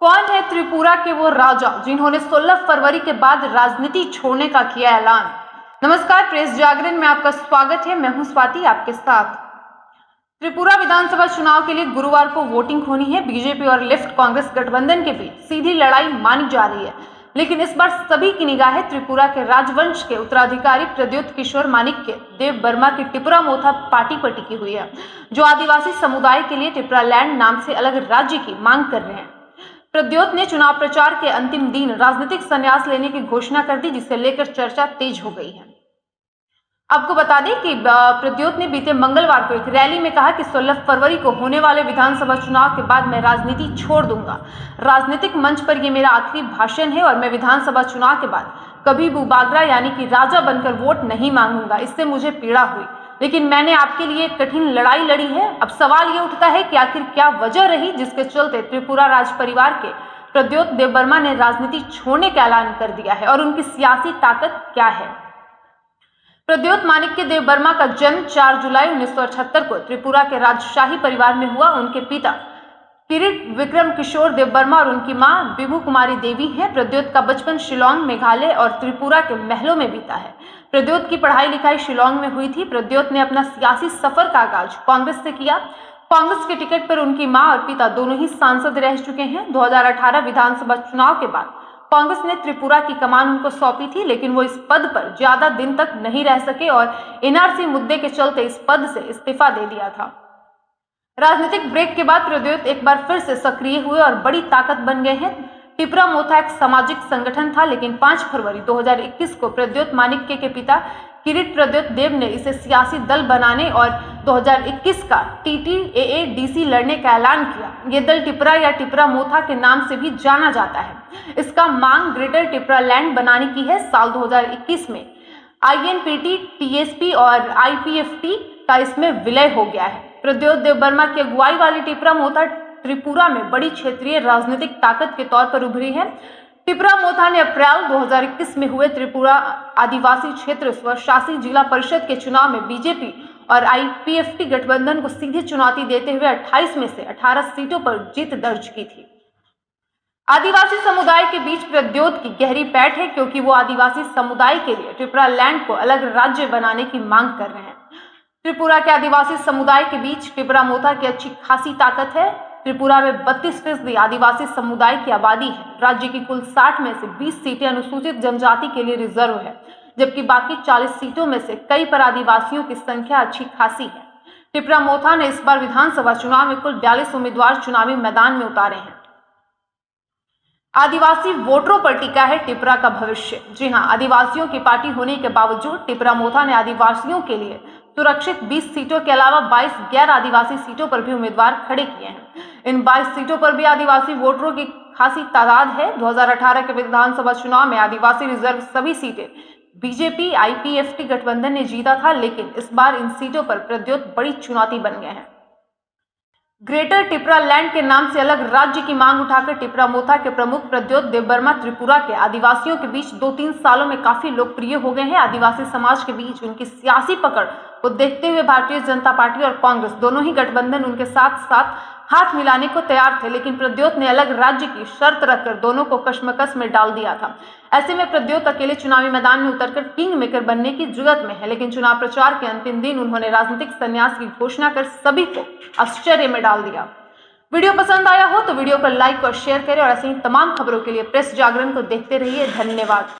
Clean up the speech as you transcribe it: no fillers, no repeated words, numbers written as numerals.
कौन है त्रिपुरा के वो राजा जिन्होंने 16 फरवरी के बाद राजनीति छोड़ने का किया ऐलान। नमस्कार, प्रेस जागरण में आपका स्वागत है। मैं हूं स्वाति आपके साथ। त्रिपुरा विधानसभा चुनाव के लिए गुरुवार को वोटिंग होनी है। बीजेपी और लेफ्ट कांग्रेस गठबंधन के बीच सीधी लड़ाई मानी जा रही है, लेकिन इस बार सभी की निगाहें त्रिपुरा के राजवंश के उत्तराधिकारी प्रद्योत किशोर मानिक के देव बर्मा की टिपरा मोथा पार्टी पर टिकी हुई है, जो आदिवासी समुदाय के लिए टिपरा लैंड नाम से अलग राज्य की मांग कर रहे हैं। प्रद्योत ने चुनाव प्रचार के अंतिम दिन राजनीतिक संन्यास लेने की घोषणा कर दी, जिसे लेकर चर्चा तेज हो गई है। आपको बता दें कि प्रद्योत ने बीते मंगलवार को एक रैली में कहा कि 16 फरवरी को होने वाले विधानसभा चुनाव के बाद मैं राजनीति छोड़ दूंगा। राजनीतिक मंच पर यह मेरा आखिरी भाषण है और मैं विधानसभा चुनाव के बाद कभी बुबागरा यानी कि राजा बनकर वोट नहीं मांगूंगा। इससे मुझे पीड़ा हुई, लेकिन मैंने आपके लिए एक कठिन लड़ाई लड़ी है। अब सवाल ये उठता है कि आखिर क्या वजह रही जिसके चलते त्रिपुरा राज परिवार के प्रद्योत देवबर्मा ने राजनीति छोड़ने का ऐलान कर दिया है और उनकी सियासी ताकत क्या है। प्रद्योत मानिक के देवबर्मा का जन्म 4 जुलाई 1978 को त्रिपुरा के राजशाही परिवार में हुआ। उनके पिता किरीट विक्रम किशोर देवबर्मा और उनकी मां विभू कुमारी देवी हैं। प्रद्योत का बचपन शिलांग, मेघालय और त्रिपुरा के महलों में बीता है। प्रद्योत की पढ़ाई लिखाई शिलांग में हुई थी। प्रद्योत ने अपना सियासी सफर का आगाज कांग्रेस से किया। कांग्रेस के टिकट पर उनकी मां और पिता दोनों ही सांसद रह चुके हैं। 2018 विधानसभा चुनाव के बाद कांग्रेस ने त्रिपुरा की कमान उनको सौंपी थी, लेकिन वो इस पद पर ज्यादा दिन तक नहीं रह सके और एनआरसी मुद्दे के चलते इस पद से इस्तीफा दे दिया था। राजनीतिक ब्रेक के बाद प्रद्योत एक बार फिर से सक्रिय हुए और बड़ी ताकत बन गए हैं। टिपरा मोथा एक सामाजिक संगठन था, लेकिन 5 फरवरी 2021 को प्रद्योत मानिक के पिता किरीट प्रद्योत देव ने इसे सियासी दल बनाने और 2021 का TTAA-DC लड़ने का ऐलान किया। ये दल टिपरा या टिपरा मोथा के नाम से भी जाना जाता है। इसका मांग ग्रेटर टिपरा लैंड बनाने की है। साल 2021 में INPT, TSP और IPFT का इसमें विलय हो गया है। प्रद्योत देवबर्मा की अगुवाई वाली टिपरा मोथा त्रिपुरा में बड़ी क्षेत्रीय राजनीतिक ताकत के तौर पर उभरी है। टिपरा मोथा ने अप्रैल 2021 में हुए त्रिपुरा आदिवासी क्षेत्र स्वशासी जिला परिषद के चुनाव में बीजेपी और IPFT गठबंधन को सीधी चुनौती देते हुए 28 में से 18 सीटों पर जीत दर्ज की थी। आदिवासी समुदाय के बीच प्रद्योत की गहरी पैठ है, क्योंकि वो आदिवासी समुदाय के लिए टिपरा लैंड को अलग राज्य बनाने की मांग कर रहे हैं। त्रिपुरा के आदिवासी समुदाय के बीच टिपरा मोथा की अच्छी खासी ताकत है। त्रिपुरा में 32% आदिवासी समुदाय की आबादी है। राज्य की कुल 60 में से 20 सीटें अनुसूचित जनजाति के लिए रिजर्व है, जबकि बाकी 40 सीटों में से कई पर आदिवासियों की संख्या अच्छी खासी है। टिपरा मोथा ने इस बार विधानसभा चुनाव में कुल 42 उम्मीदवार चुनावी मैदान में उतारे हैं। आदिवासी वोटरों पर टिका है टिपरा का भविष्य। जी हां, आदिवासियों की पार्टी होने के बावजूद टिपरा मोथा ने आदिवासियों के लिए सुरक्षित 20 सीटों के अलावा 22 गैर आदिवासी सीटों पर भी उम्मीदवार खड़े किए हैं। इन 22 सीटों पर भी आदिवासी वोटरों की खासी तादाद है। 2018 के विधानसभा चुनाव में आदिवासी रिजर्व सभी सीटें बीजेपी IPFT गठबंधन ने जीता था, लेकिन इस बार इन सीटों पर प्रद्योत बड़ी चुनौती बन गए हैं। ग्रेटर टिपरा लैंड के नाम से अलग राज्य की मांग उठाकर टिपरा मोथा के प्रमुख प्रद्योत देवबर्मा त्रिपुरा के आदिवासियों के बीच 2-3 सालों में काफी लोकप्रिय हो गए हैं। आदिवासी समाज के बीच उनकी सियासी पकड़ को देखते हुए भारतीय जनता पार्टी और कांग्रेस दोनों ही गठबंधन उनके साथ साथ हाथ मिलाने को तैयार थे, लेकिन प्रद्योत ने अलग राज्य की शर्त रखकर दोनों को कशमकश में डाल दिया था। ऐसे में प्रद्योत अकेले चुनावी मैदान में उतरकर किंग मेकर बनने की जुगत में है, लेकिन चुनाव प्रचार के अंतिम दिन उन्होंने राजनीतिक संन्यास की घोषणा कर सभी को आश्चर्य में डाल दिया। वीडियो पसंद आया हो तो वीडियो को लाइक और शेयर करें और ऐसी ही तमाम खबरों के लिए प्रेस जागरण को देखते रहिए। धन्यवाद।